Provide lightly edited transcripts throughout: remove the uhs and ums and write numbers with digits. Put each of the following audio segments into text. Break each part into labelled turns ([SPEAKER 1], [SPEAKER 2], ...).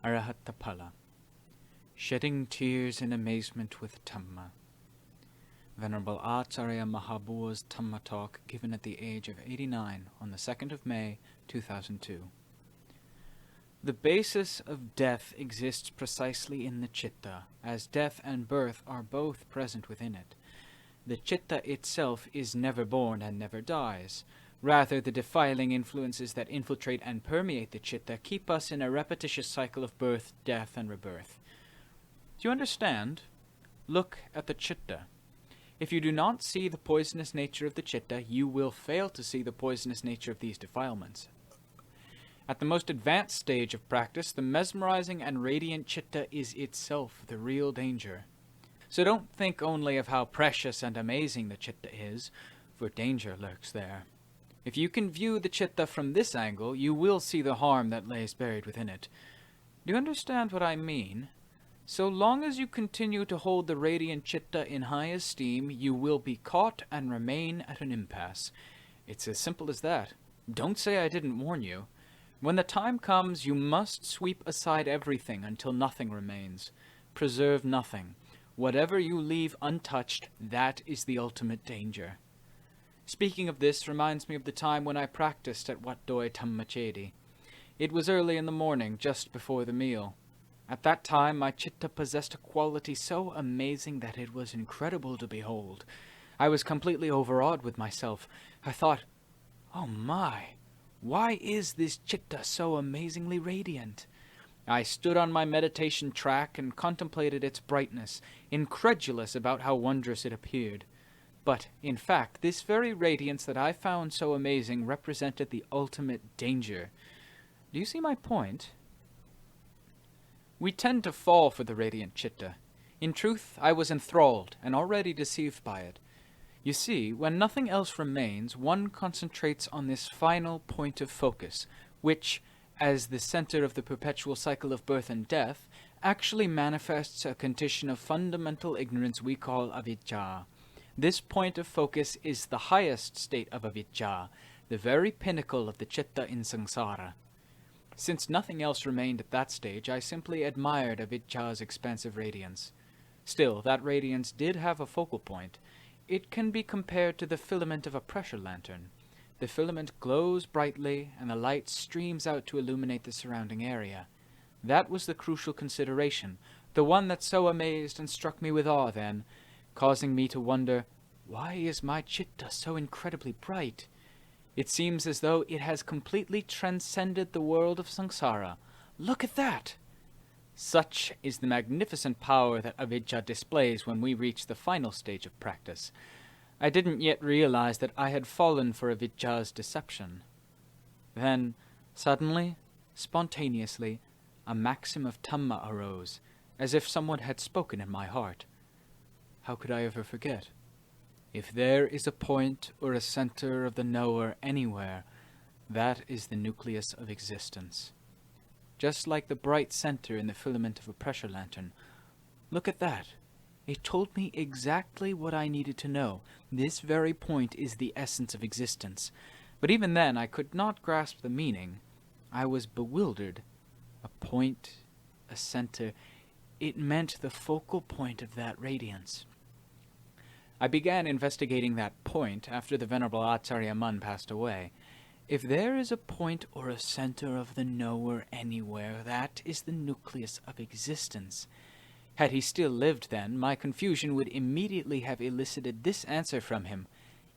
[SPEAKER 1] Arahattaphala. Shedding tears in amazement with Dhamma. Venerable Acharya Mahabua's Dhamma talk given at the age of 89 on the 2nd of May, 2002. The basis of death exists precisely in the citta, as death and birth are both present within it. The citta itself is never born and never dies. Rather, the defiling influences that infiltrate and permeate the citta keep us in a repetitious cycle of birth, death, and rebirth. Do you understand? Look at the citta. If you do not see the poisonous nature of the citta, you will fail to see the poisonous nature of these defilements. At the most advanced stage of practice, the mesmerizing and radiant citta is itself the real danger. So don't think only of how precious and amazing the citta is, for danger lurks there. If you can view the citta from this angle, you will see the harm that lays buried within it. Do you understand what I mean? So long as you continue to hold the radiant citta in high esteem, you will be caught and remain at an impasse. It's as simple as that. Don't say I didn't warn you. When the time comes, you must sweep aside everything until nothing remains. Preserve nothing. Whatever you leave untouched, that is the ultimate danger. Speaking of this reminds me of the time when I practiced at Wat Doi Dhammachedi. It was early in the morning, just before the meal. At that time, my citta possessed a quality so amazing that it was incredible to behold. I was completely overawed with myself. I thought, oh my, why is this citta so amazingly radiant? I stood on my meditation track and contemplated its brightness, incredulous about how wondrous it appeared. But, in fact, this very radiance that I found so amazing represented the ultimate danger. Do you see my point? We tend to fall for the radiant citta. In truth, I was enthralled and already deceived by it. You see, when nothing else remains, one concentrates on this final point of focus, which, as the center of the perpetual cycle of birth and death, actually manifests a condition of fundamental ignorance we call avijja. This point of focus is the highest state of avijja, the very pinnacle of the citta in samsara. Since nothing else remained at that stage, I simply admired avijja's expansive radiance. Still, that radiance did have a focal point. It can be compared to the filament of a pressure lantern. The filament glows brightly, and the light streams out to illuminate the surrounding area. That was the crucial consideration, the one that so amazed and struck me with awe then, causing me to wonder, why is my citta so incredibly bright? It seems as though it has completely transcended the world of samsara. Look at that! Such is the magnificent power that avijja displays when we reach the final stage of practice. I didn't yet realize that I had fallen for avijja's deception. Then, suddenly, spontaneously, a maxim of Dhamma arose, as if someone had spoken in my heart. How could I ever forget? If there is a point or a center of the knower anywhere, that is the nucleus of existence. Just like the bright center in the filament of a pressure lantern. Look at that. It told me exactly what I needed to know. This very point is the essence of existence. But even then I could not grasp the meaning. I was bewildered. A point, a center. It meant the focal point of that radiance. I began investigating that point after the Venerable Acharya Mun passed away. If there is a point or a center of the knower anywhere, that is the nucleus of existence. Had he still lived then, my confusion would immediately have elicited this answer from him.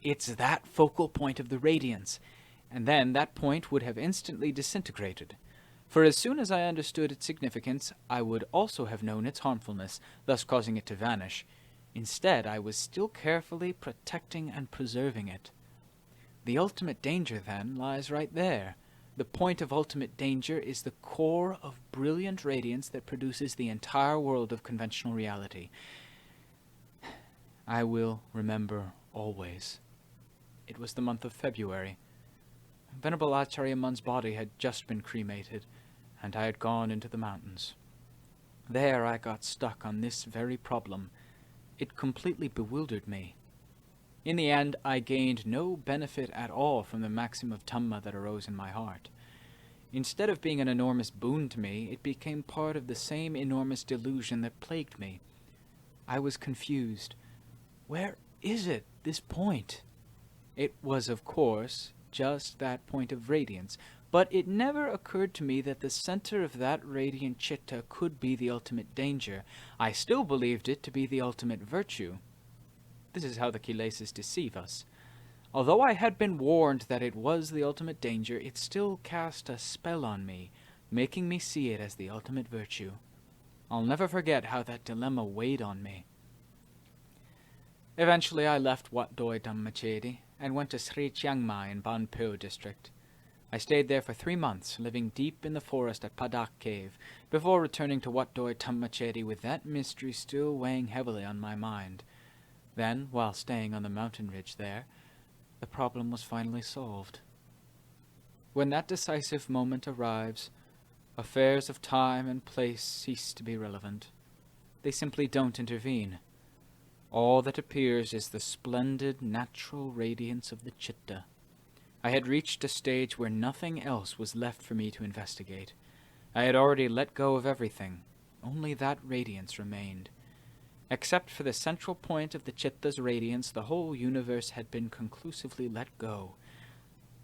[SPEAKER 1] It's that focal point of the radiance. And then that point would have instantly disintegrated. For as soon as I understood its significance, I would also have known its harmfulness, thus causing it to vanish. Instead, I was still carefully protecting and preserving it. The ultimate danger, then, lies right there. The point of ultimate danger is the core of brilliant radiance that produces the entire world of conventional reality. I will remember always. It was the month of February. Venerable Acharya Mun's body had just been cremated, and I had gone into the mountains. There I got stuck on this very problem. It completely bewildered me. In the end, I gained no benefit at all from the maxim of Dhamma that arose in my heart. Instead of being an enormous boon to me, it became part of the same enormous delusion that plagued me. I was confused. Where is it, this point? It was, of course, just that point of radiance, but it never occurred to me that the center of that radiant chitta could be the ultimate danger. I still believed it to be the ultimate virtue. This is how the kilesas deceive us. Although I had been warned that it was the ultimate danger, it still cast a spell on me, making me see it as the ultimate virtue. I'll never forget how that dilemma weighed on me. Eventually I left Wat Doi Dhammachedi and went to Sri Chiang Mai in Ban Pho district. I stayed there for 3 months, living deep in the forest at Padak Cave, before returning to Wat Doi Dhammachedi with that mystery still weighing heavily on my mind. Then, while staying on the mountain ridge there, the problem was finally solved. When that decisive moment arrives, affairs of time and place cease to be relevant. They simply don't intervene. All that appears is the splendid natural radiance of the chitta. I had reached a stage where nothing else was left for me to investigate. I had already let go of everything. Only that radiance remained. Except for the central point of the chitta's radiance, the whole universe had been conclusively let go.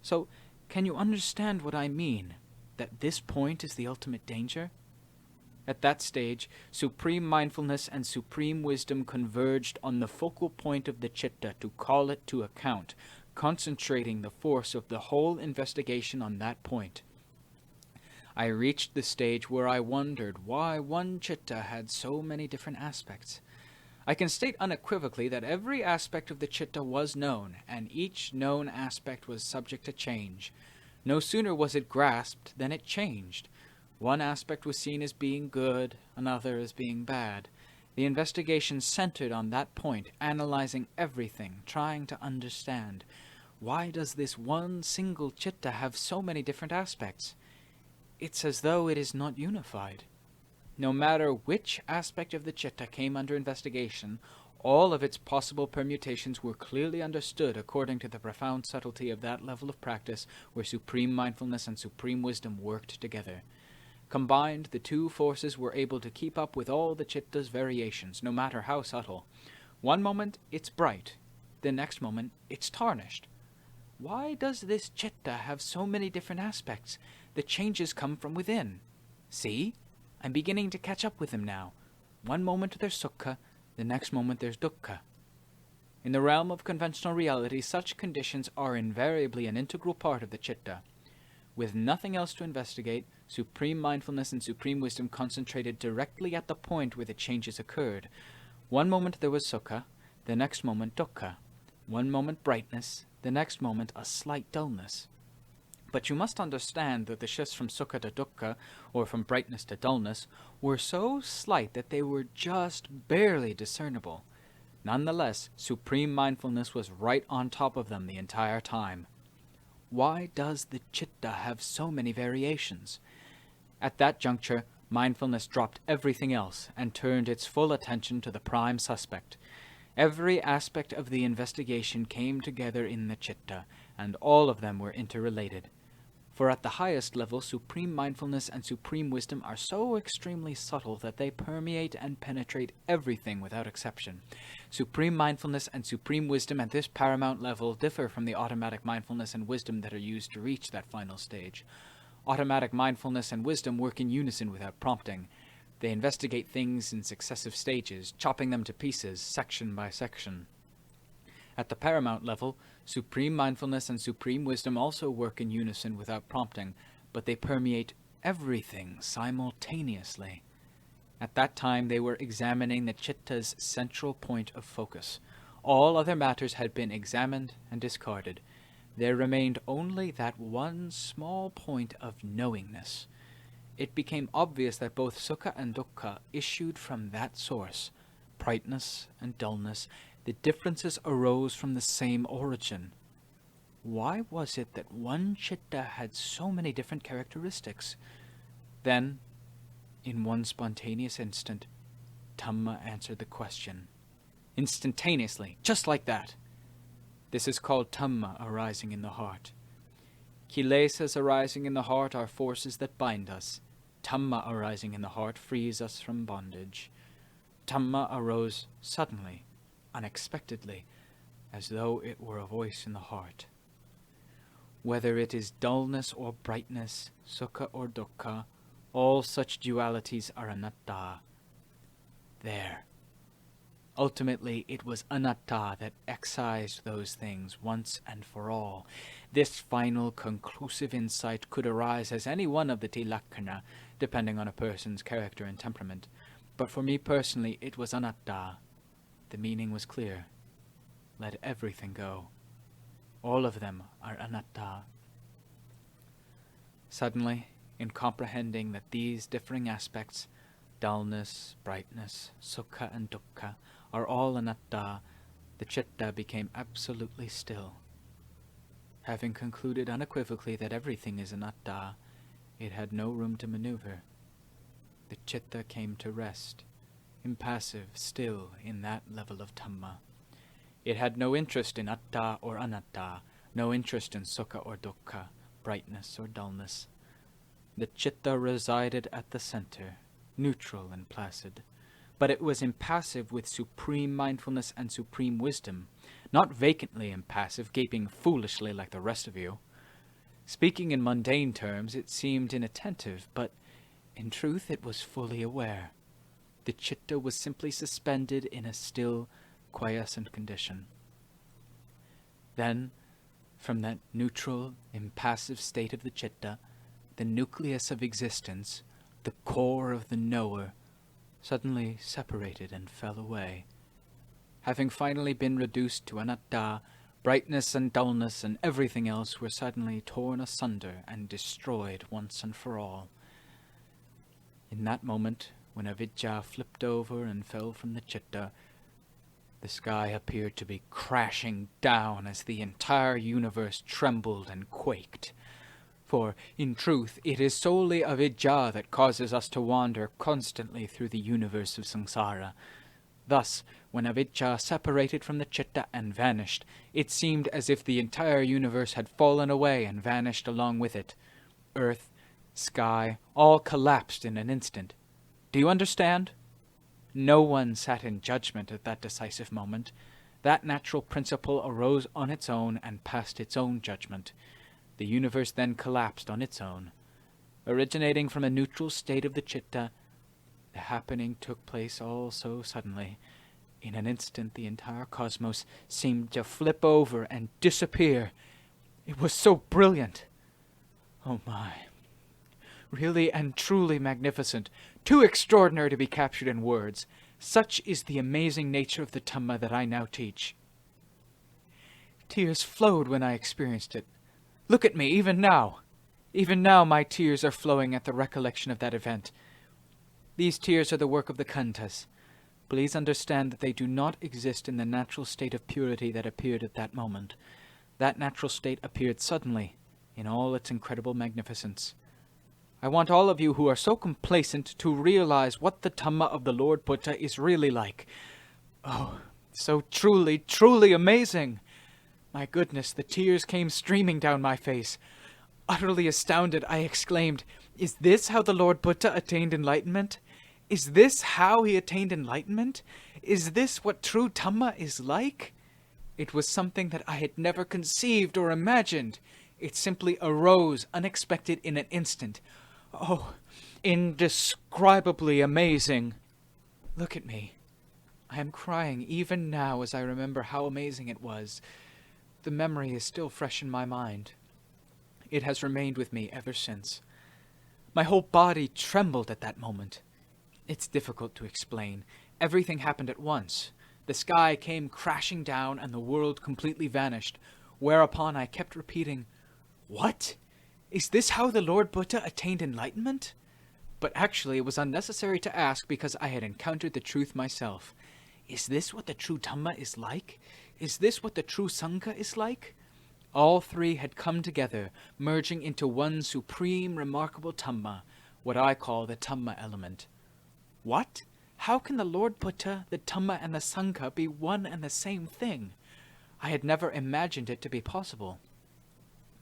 [SPEAKER 1] So, can you understand what I mean? That this point is the ultimate danger? At that stage, supreme mindfulness and supreme wisdom converged on the focal point of the chitta to call it to account, concentrating the force of the whole investigation on that point. I reached the stage where I wondered why one chitta had so many different aspects. I can state unequivocally that every aspect of the chitta was known, and each known aspect was subject to change. No sooner was it grasped than it changed. One aspect was seen as being good, another as being bad. The investigation centered on that point, analyzing everything, trying to understand. Why does this one single chitta have so many different aspects? It's as though it is not unified. No matter which aspect of the chitta came under investigation, all of its possible permutations were clearly understood according to the profound subtlety of that level of practice where supreme mindfulness and supreme wisdom worked together. Combined, the two forces were able to keep up with all the chitta's variations, no matter how subtle. One moment it's bright, the next moment it's tarnished. Why does this chitta have so many different aspects? The changes come from within. See? I'm beginning to catch up with them now. One moment there's sukha, the next moment there's dukkha. In the realm of conventional reality, such conditions are invariably an integral part of the chitta. With nothing else to investigate, supreme mindfulness and supreme wisdom concentrated directly at the point where the changes occurred. One moment there was sukha, the next moment dukkha. One moment brightness, the next moment a slight dullness. But you must understand that the shifts from sukha to dukkha, or from brightness to dullness, were so slight that they were just barely discernible. Nonetheless, supreme mindfulness was right on top of them the entire time. Why does the chitta have so many variations? At that juncture, mindfulness dropped everything else and turned its full attention to the prime suspect. Every aspect of the investigation came together in the chitta, and all of them were interrelated. For at the highest level, supreme mindfulness and supreme wisdom are so extremely subtle that they permeate and penetrate everything without exception. Supreme mindfulness and supreme wisdom at this paramount level differ from the automatic mindfulness and wisdom that are used to reach that final stage. Automatic mindfulness and wisdom work in unison without prompting. They investigate things in successive stages, chopping them to pieces, section by section. At the paramount level, supreme mindfulness and supreme wisdom also work in unison without prompting, but they permeate everything simultaneously. At that time they were examining the chitta's central point of focus. All other matters had been examined and discarded. There remained only that one small point of knowingness. It became obvious that both sukha and dukkha issued from that source. Brightness and dullness, the differences arose from the same origin. Why was it that one chitta had so many different characteristics? Then, in one spontaneous instant, Dhamma answered the question. Instantaneously, just like that. This is called Dhamma arising in the heart. Kilesas arising in the heart are forces that bind us. Dhamma arising in the heart frees us from bondage. Dhamma arose suddenly, unexpectedly, as though it were a voice in the heart. Whether it is dullness or brightness, sukha or dukkha, all such dualities are anatta. There. Ultimately, it was anatta that excised those things once and for all. This final conclusive insight could arise as any one of the tilakkhana, depending on a person's character and temperament. But for me personally, it was anatta. The meaning was clear. Let everything go. All of them are anatta. Suddenly, in comprehending that these differing aspects, dullness, brightness, sukha and dukkha, are all anatta, the citta became absolutely still. Having concluded unequivocally that everything is anatta, it had no room to maneuver. The citta came to rest, impassive, still, in that level of Dhamma. It had no interest in atta or anatta, no interest in sukha or dukkha, brightness or dullness. The citta resided at the center, neutral and placid, but it was impassive with supreme mindfulness and supreme wisdom, not vacantly impassive, gaping foolishly like the rest of you. Speaking in mundane terms, it seemed inattentive, but in truth it was fully aware. The citta was simply suspended in a still, quiescent condition. Then, from that neutral, impassive state of the citta, the nucleus of existence, the core of the knower, suddenly separated and fell away. Having finally been reduced to anatta, brightness and dullness and everything else were suddenly torn asunder and destroyed once and for all. In that moment, when avijja flipped over and fell from the citta, the sky appeared to be crashing down as the entire universe trembled and quaked. For, in truth, it is solely avijja that causes us to wander constantly through the universe of samsara. Thus, when avijja separated from the citta and vanished, it seemed as if the entire universe had fallen away and vanished along with it. Earth, sky, all collapsed in an instant. Do you understand? No one sat in judgment at that decisive moment. That natural principle arose on its own and passed its own judgment. The universe then collapsed on its own. Originating from a neutral state of the citta, the happening took place all so suddenly. In an instant the entire cosmos seemed to flip over and disappear. It was so brilliant. Oh my. Really and truly magnificent, too extraordinary to be captured in words. Such is the amazing nature of the Dhamma that I now teach. Tears flowed when I experienced it. Look at me, even now. Even now my tears are flowing at the recollection of that event. These tears are the work of the khandhas. Please understand that they do not exist in the natural state of purity that appeared at that moment. That natural state appeared suddenly, in all its incredible magnificence. I want all of you who are so complacent to realize what the Dhamma of the Lord Buddha is really like. Oh, so truly, truly amazing! My goodness, the tears came streaming down my face. Utterly astounded, I exclaimed, "Is this how the Lord Buddha attained enlightenment? Is this how he attained enlightenment? Is this what true Dhamma is like?" It was something that I had never conceived or imagined. It simply arose unexpected in an instant. Oh, indescribably amazing. Look at me. I am crying even now as I remember how amazing it was. The memory is still fresh in my mind. It has remained with me ever since. My whole body trembled at that moment. It's difficult to explain. Everything happened at once. The sky came crashing down and the world completely vanished, whereupon I kept repeating, "What? Is this how the Lord Buddha attained enlightenment?" But actually it was unnecessary to ask because I had encountered the truth myself. Is this what the true Dhamma is like? Is this what the true Sangha is like? All three had come together, merging into one supreme, remarkable Dhamma, what I call the Dhamma element. What? How can the Lord Buddha, the Dhamma, and the Sangha be one and the same thing? I had never imagined it to be possible.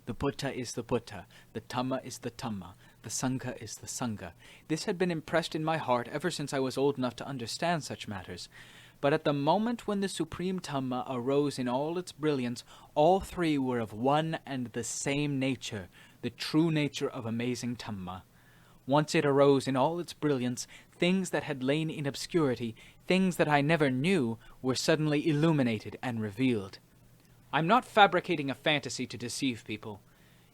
[SPEAKER 1] The Buddha is the Buddha, the Dhamma is the Dhamma, the Sangha is the Sangha. This had been impressed in my heart ever since I was old enough to understand such matters. But at the moment when the Supreme Dhamma arose in all its brilliance, all three were of one and the same nature, the true nature of amazing Dhamma. Once it arose in all its brilliance, things that had lain in obscurity, things that I never knew, were suddenly illuminated and revealed. I'm not fabricating a fantasy to deceive people.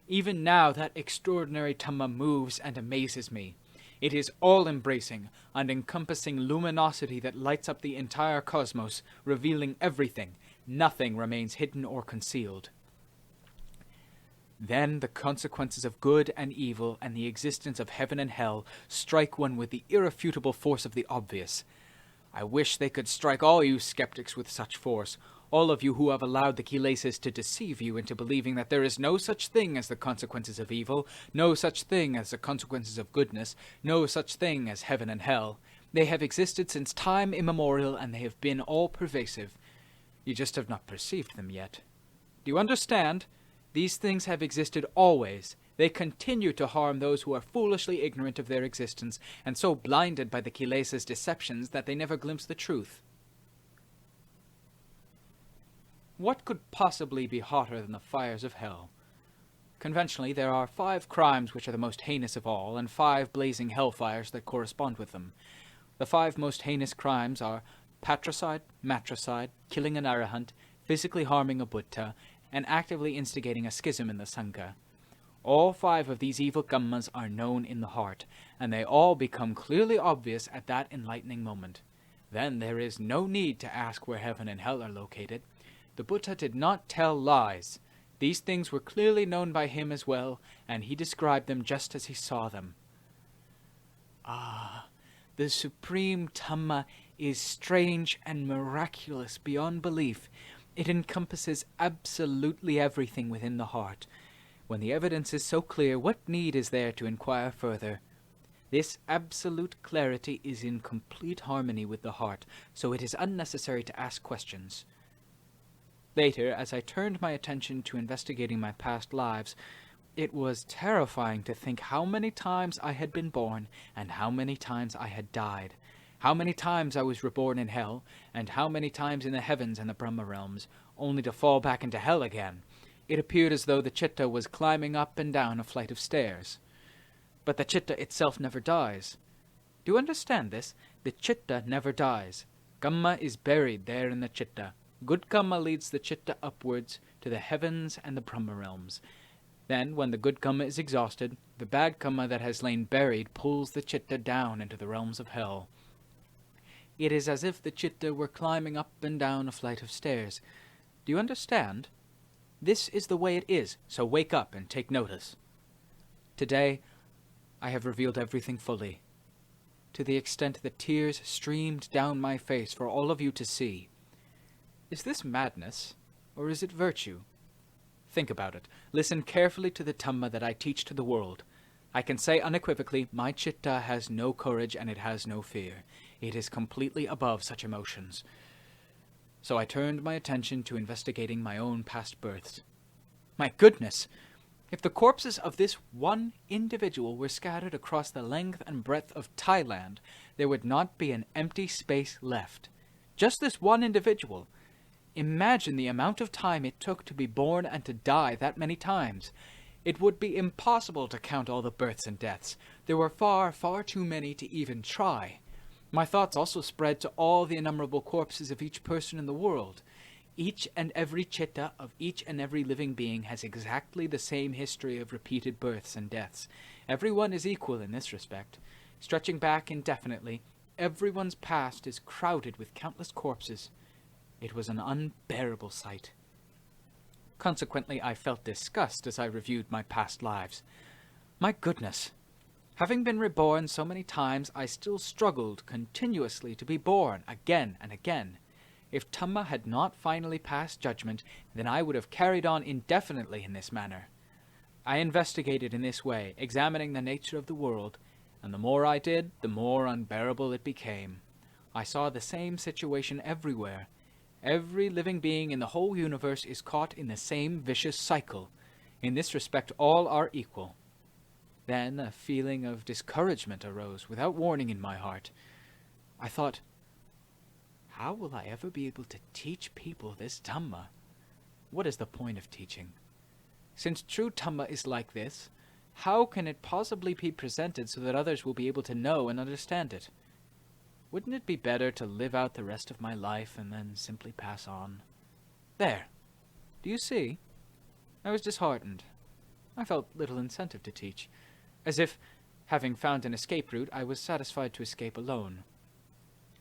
[SPEAKER 1] Even now that extraordinary Dhamma moves and amazes me. It is all-embracing, an encompassing luminosity that lights up the entire cosmos, revealing everything. Nothing remains hidden or concealed. Then the consequences of good and evil and the existence of heaven and hell strike one with the irrefutable force of the obvious. I wish they could strike all you skeptics with such force, all of you who have allowed the kilesas to deceive you into believing that there is no such thing as the consequences of evil, no such thing as the consequences of goodness, no such thing as heaven and hell. They have existed since time immemorial, and they have been all-pervasive. You just have not perceived them yet. Do you understand? These things have existed always. They continue to harm those who are foolishly ignorant of their existence, and so blinded by the kilesas' deceptions that they never glimpse the truth. What could possibly be hotter than the fires of hell? Conventionally, there are 5 crimes which are the most heinous of all, and 5 blazing hellfires that correspond with them. The 5 most heinous crimes are patricide, matricide, killing an arahant, physically harming a Buddha, and actively instigating a schism in the Sangha. All 5 of these evil kammas are known in the heart, and they all become clearly obvious at that enlightening moment. Then there is no need to ask where heaven and hell are located. The Buddha did not tell lies. These things were clearly known by him as well, and he described them just as he saw them. Ah, the Supreme Dhamma is strange and miraculous beyond belief. It encompasses absolutely everything within the heart. When the evidence is so clear, what need is there to inquire further? This absolute clarity is in complete harmony with the heart, so it is unnecessary to ask questions. Later, as I turned my attention to investigating my past lives, it was terrifying to think how many times I had been born and how many times I had died, how many times I was reborn in hell, and how many times in the heavens and the Brahma realms, only to fall back into hell again. It appeared as though the chitta was climbing up and down a flight of stairs. But the chitta itself never dies. Do you understand this? The chitta never dies. Kamma is buried there in the chitta. Good kamma leads the chitta upwards to the heavens and the Brahma realms. Then, when the good kamma is exhausted, the bad kamma that has lain buried pulls the chitta down into the realms of hell. It is as if the chitta were climbing up and down a flight of stairs. Do you understand? This is the way it is, so wake up and take notice. Today, I have revealed everything fully, to the extent that tears streamed down my face for all of you to see. Is this madness, or is it virtue? Think about it. Listen carefully to the Dhamma that I teach to the world. I can say unequivocally, my chitta has no courage and it has no fear. It is completely above such emotions. So I turned my attention to investigating my own past births. My goodness! If the corpses of this one individual were scattered across the length and breadth of Thailand, there would not be an empty space left. Just this one individual. Imagine the amount of time it took to be born and to die that many times. It would be impossible to count all the births and deaths. There were far, far too many to even try. My thoughts also spread to all the innumerable corpses of each person in the world. Each and every chitta of each and every living being has exactly the same history of repeated births and deaths. Everyone is equal in this respect. Stretching back indefinitely, everyone's past is crowded with countless corpses. It was an unbearable sight. Consequently, I felt disgust as I reviewed my past lives. My goodness! Having been reborn so many times, I still struggled continuously to be born again and again. If Dhamma had not finally passed judgment, then I would have carried on indefinitely in this manner. I investigated in this way, examining the nature of the world, and the more I did, the more unbearable it became. I saw the same situation everywhere. Every living being in the whole universe is caught in the same vicious cycle. In this respect all are equal. Then a feeling of discouragement arose without warning in my heart. I thought, how will I ever be able to teach people this Dhamma? What is the point of teaching? Since true Dhamma is like this, how can it possibly be presented so that others will be able to know and understand it? Wouldn't it be better to live out the rest of my life and then simply pass on? There! Do you see? I was disheartened. I felt little incentive to teach, as if, having found an escape route, I was satisfied to escape alone.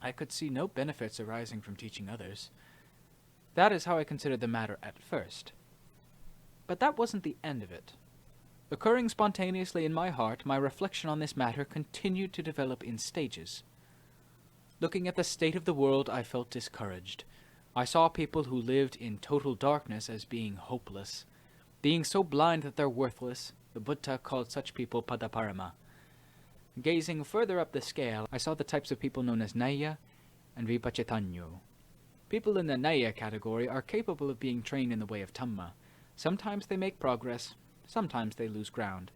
[SPEAKER 1] I could see no benefits arising from teaching others. That is how I considered the matter at first. But that wasn't the end of it. Occurring spontaneously in my heart, my reflection on this matter continued to develop in stages. Looking at the state of the world, I felt discouraged. I saw people who lived in total darkness as being hopeless. Being so blind that they're worthless, the Buddha called such people padaparama. Gazing further up the scale, I saw the types of people known as Naya and Vipachetanyo. People in the Naya category are capable of being trained in the way of Dhamma. Sometimes they make progress, sometimes they lose ground.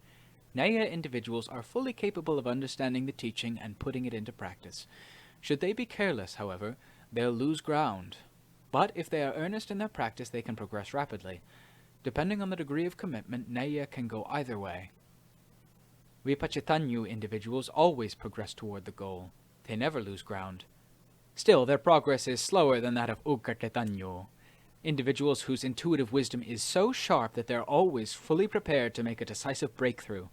[SPEAKER 1] Naya individuals are fully capable of understanding the teaching and putting it into practice. Should they be careless, however, they'll lose ground. But if they are earnest in their practice, they can progress rapidly. Depending on the degree of commitment, Naya can go either way. Vipachetanyo individuals always progress toward the goal. They never lose ground. Still, their progress is slower than that of Ugatetanyo. Individuals whose intuitive wisdom is so sharp that they're always fully prepared to make a decisive breakthrough.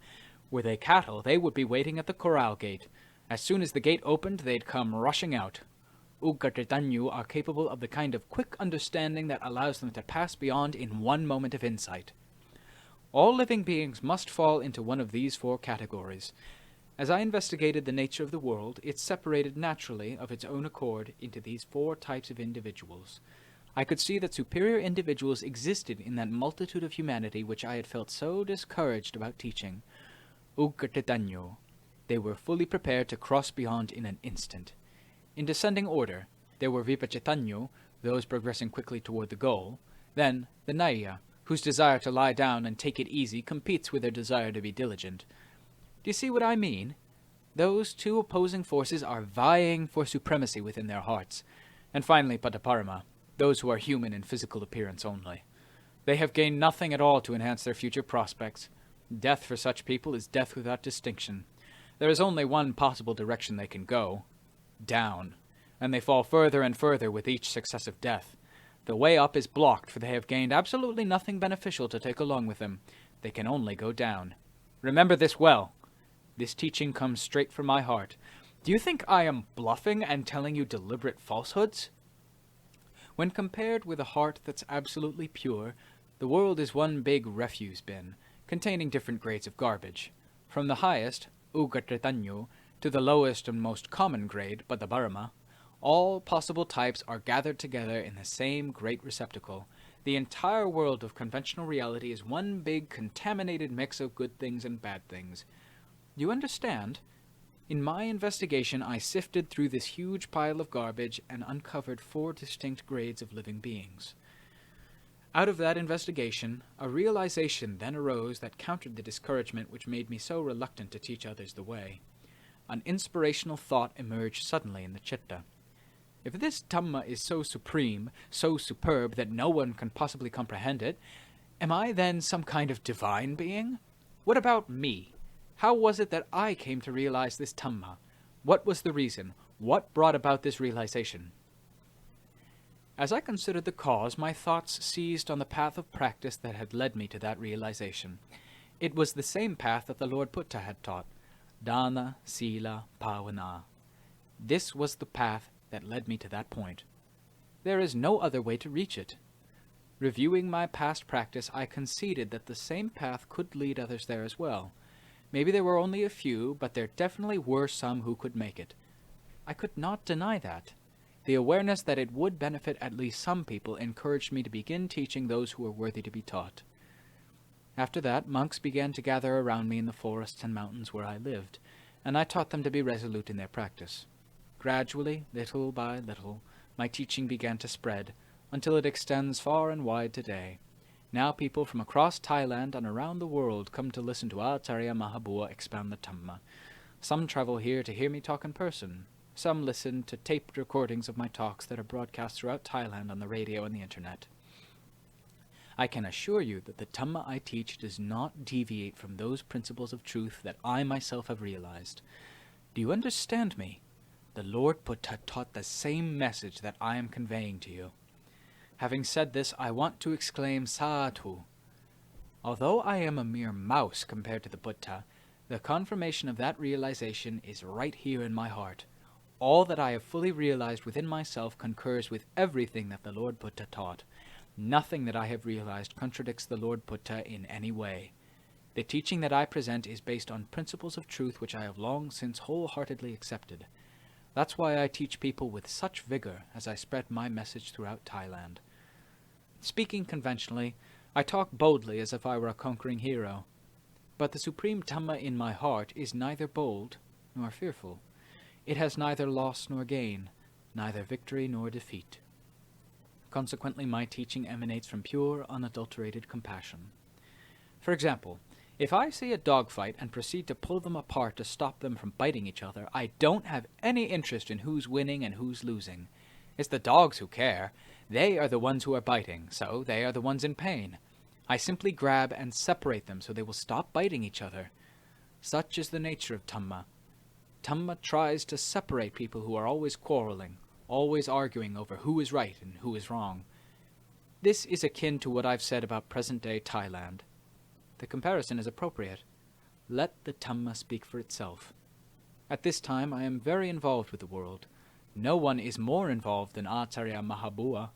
[SPEAKER 1] Were they cattle, they would be waiting at the corral gate. As soon as the gate opened, they'd come rushing out. Ugatetanyo are capable of the kind of quick understanding that allows them to pass beyond in one moment of insight. All living beings must fall into one of these four categories. As I investigated the nature of the world, it separated naturally, of its own accord, into these four types of individuals. I could see that superior individuals existed in that multitude of humanity which I had felt so discouraged about teaching. Ugatetanyo. They were fully prepared to cross beyond in an instant. In descending order, there were Vipachetanyo, those progressing quickly toward the goal, then the Naya, whose desire to lie down and take it easy competes with their desire to be diligent. Do you see what I mean? Those two opposing forces are vying for supremacy within their hearts. And finally, Padaparama, those who are human in physical appearance only. They have gained nothing at all to enhance their future prospects. Death for such people is death without distinction. There is only one possible direction they can go: down, and they fall further and further with each successive death. The way up is blocked, for they have gained absolutely nothing beneficial to take along with them. They can only go down. Remember this well. This teaching comes straight from my heart. Do you think I am bluffing and telling you deliberate falsehoods? When compared with a heart that's absolutely pure, the world is one big refuse bin, containing different grades of garbage. From the highest, Ugatetanyo, to the lowest and most common grade, Padaparama, all possible types are gathered together in the same great receptacle. The entire world of conventional reality is one big contaminated mix of good things and bad things. Do you understand? In my investigation, I sifted through this huge pile of garbage and uncovered four distinct grades of living beings. Out of that investigation, a realization then arose that countered the discouragement which made me so reluctant to teach others the way. An inspirational thought emerged suddenly in the citta. If this Dhamma is so supreme, so superb that no one can possibly comprehend it, am I then some kind of divine being? What about me? How was it that I came to realize this Dhamma? What was the reason? What brought about this realization? As I considered the cause, my thoughts seized on the path of practice that had led me to that realization. It was the same path that the Lord Buddha had taught: Dana, Sila, Pavana. This was the path that led me to that point. There is no other way to reach it. Reviewing my past practice, I conceded that the same path could lead others there as well. Maybe there were only a few, but there definitely were some who could make it. I could not deny that. The awareness that it would benefit at least some people encouraged me to begin teaching those who were worthy to be taught. After that, monks began to gather around me in the forests and mountains where I lived, and I taught them to be resolute in their practice. Gradually, little by little, my teaching began to spread, until it extends far and wide today. Now people from across Thailand and around the world come to listen to Acharya Mahabua expound the Dhamma. Some travel here to hear me talk in person. Some listen to taped recordings of my talks that are broadcast throughout Thailand on the radio and the internet. I can assure you that the Dhamma I teach does not deviate from those principles of truth that I myself have realized. Do you understand me? The Lord Buddha taught the same message that I am conveying to you. Having said this, I want to exclaim Sadhu. Although I am a mere mouse compared to the Buddha, the confirmation of that realization is right here in my heart. All that I have fully realized within myself concurs with everything that the Lord Buddha taught. Nothing that I have realized contradicts the Lord Buddha in any way. The teaching that I present is based on principles of truth which I have long since wholeheartedly accepted. That's why I teach people with such vigor as I spread my message throughout Thailand. Speaking conventionally, I talk boldly as if I were a conquering hero. But the supreme Dhamma in my heart is neither bold nor fearful. It has neither loss nor gain, neither victory nor defeat. Consequently, my teaching emanates from pure, unadulterated compassion. For example, if I see a dogfight and proceed to pull them apart to stop them from biting each other, I don't have any interest in who's winning and who's losing. It's the dogs who care. They are the ones who are biting, so they are the ones in pain. I simply grab and separate them so they will stop biting each other. Such is the nature of Dhamma. Dhamma tries to separate people who are always quarreling, always arguing over who is right and who is wrong. This is akin to what I've said about present-day Thailand. The comparison is appropriate. Let the Dhamma speak for itself. At this time I am very involved with the world. No one is more involved than Acharya Mahabua.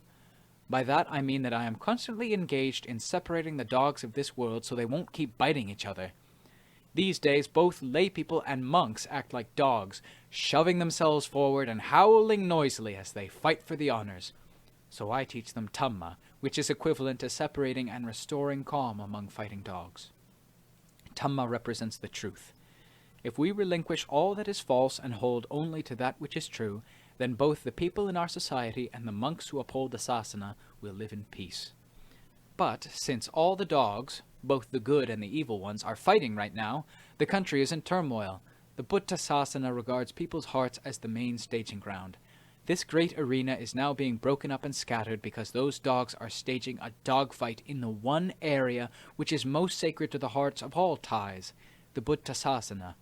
[SPEAKER 1] By that I mean that I am constantly engaged in separating the dogs of this world so they won't keep biting each other. These days, both lay people and monks act like dogs, shoving themselves forward and howling noisily as they fight for the honors. So I teach them Dhamma, which is equivalent to separating and restoring calm among fighting dogs. Dhamma represents the truth. If we relinquish all that is false and hold only to that which is true, then both the people in our society and the monks who uphold the sasana will live in peace. But since all the dogs, both the good and the evil ones, are fighting right now, the country is in turmoil. The Buddha Sasana regards people's hearts as the main staging ground. This great arena is now being broken up and scattered because those dogs are staging a dogfight in the one area which is most sacred to the hearts of all Thais, the Buddha Sasana.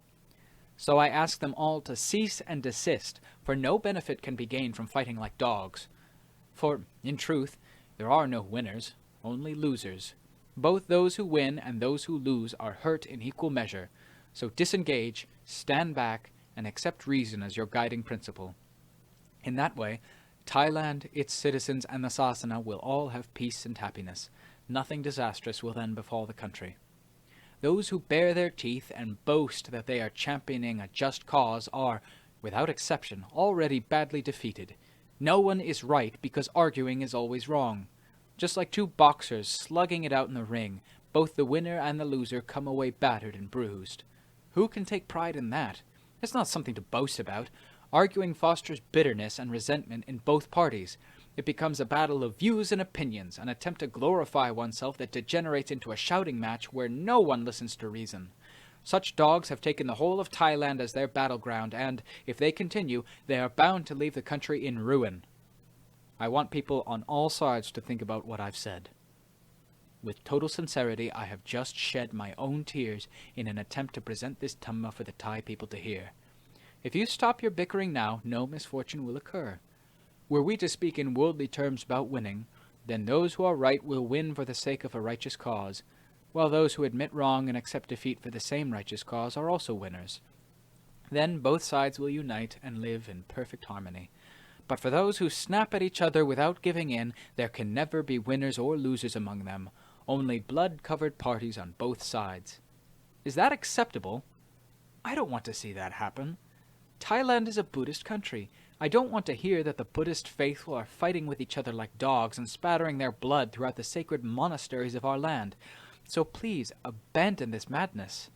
[SPEAKER 1] So I ask them all to cease and desist, for no benefit can be gained from fighting like dogs. For, in truth, there are no winners, only losers. Both those who win and those who lose are hurt in equal measure, so disengage, stand back, and accept reason as your guiding principle. In that way, Thailand, its citizens, and the Sasana will all have peace and happiness. Nothing disastrous will then befall the country. Those who bare their teeth and boast that they are championing a just cause are, without exception, already badly defeated. No one is right because arguing is always wrong. Just like two boxers slugging it out in the ring, both the winner and the loser come away battered and bruised. Who can take pride in that? It's not something to boast about. Arguing fosters bitterness and resentment in both parties. It becomes a battle of views and opinions, an attempt to glorify oneself that degenerates into a shouting match where no one listens to reason. Such dogs have taken the whole of Thailand as their battleground, and, if they continue, they are bound to leave the country in ruin. I want people on all sides to think about what I've said. With total sincerity, I have just shed my own tears in an attempt to present this Dhamma for the Thai people to hear. If you stop your bickering now, no misfortune will occur. Were we to speak in worldly terms about winning, then those who are right will win for the sake of a righteous cause, while those who admit wrong and accept defeat for the same righteous cause are also winners. Then both sides will unite and live in perfect harmony. But for those who snap at each other without giving in, there can never be winners or losers among them, only blood-covered parties on both sides. Is that acceptable? I don't want to see that happen. Thailand is a Buddhist country. I don't want to hear that the Buddhist faithful are fighting with each other like dogs and spattering their blood throughout the sacred monasteries of our land. So please, abandon this madness.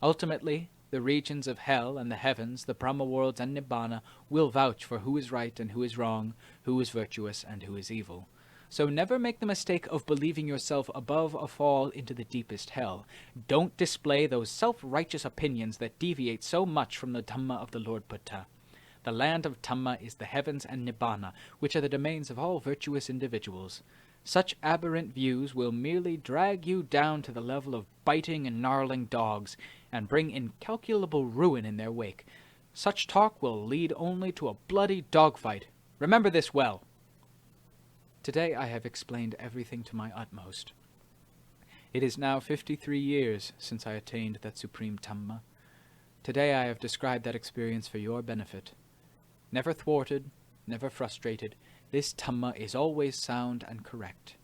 [SPEAKER 1] Ultimately, the regions of hell and the heavens, the Brahma worlds and Nibbana will vouch for who is right and who is wrong, who is virtuous and who is evil. So never make the mistake of believing yourself above a fall into the deepest hell. Don't display those self-righteous opinions that deviate so much from the Dhamma of the Lord Buddha. The land of Dhamma is the heavens and Nibbana, which are the domains of all virtuous individuals. Such aberrant views will merely drag you down to the level of biting and gnarling dogs, and bring incalculable ruin in their wake. Such talk will lead only to a bloody dogfight. Remember this well. Today I have explained everything to my utmost. It is now 53 years since I attained that supreme Dhamma. Today I have described that experience for your benefit. Never thwarted, never frustrated, this Dhamma is always sound and correct.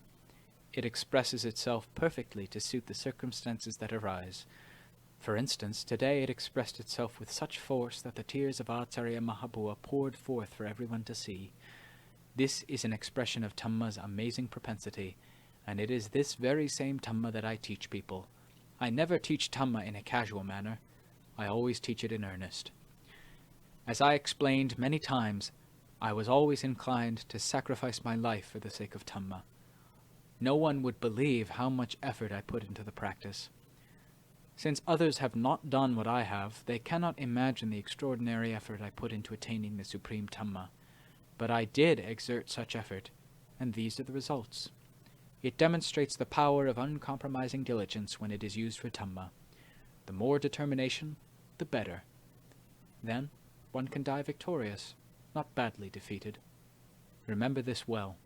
[SPEAKER 1] It expresses itself perfectly to suit the circumstances that arise. For instance, today it expressed itself with such force that the tears of Acharya Mahabua poured forth for everyone to see. This is an expression of Dhamma's amazing propensity, and it is this very same Dhamma that I teach people. I never teach Dhamma in a casual manner. I always teach it in earnest. As I explained many times, I was always inclined to sacrifice my life for the sake of Dhamma. No one would believe how much effort I put into the practice. Since others have not done what I have, they cannot imagine the extraordinary effort I put into attaining the supreme Dhamma. But I did exert such effort, and these are the results. It demonstrates the power of uncompromising diligence when it is used for Dhamma. The more determination, the better. Then one can die victorious, not badly defeated. Remember this well.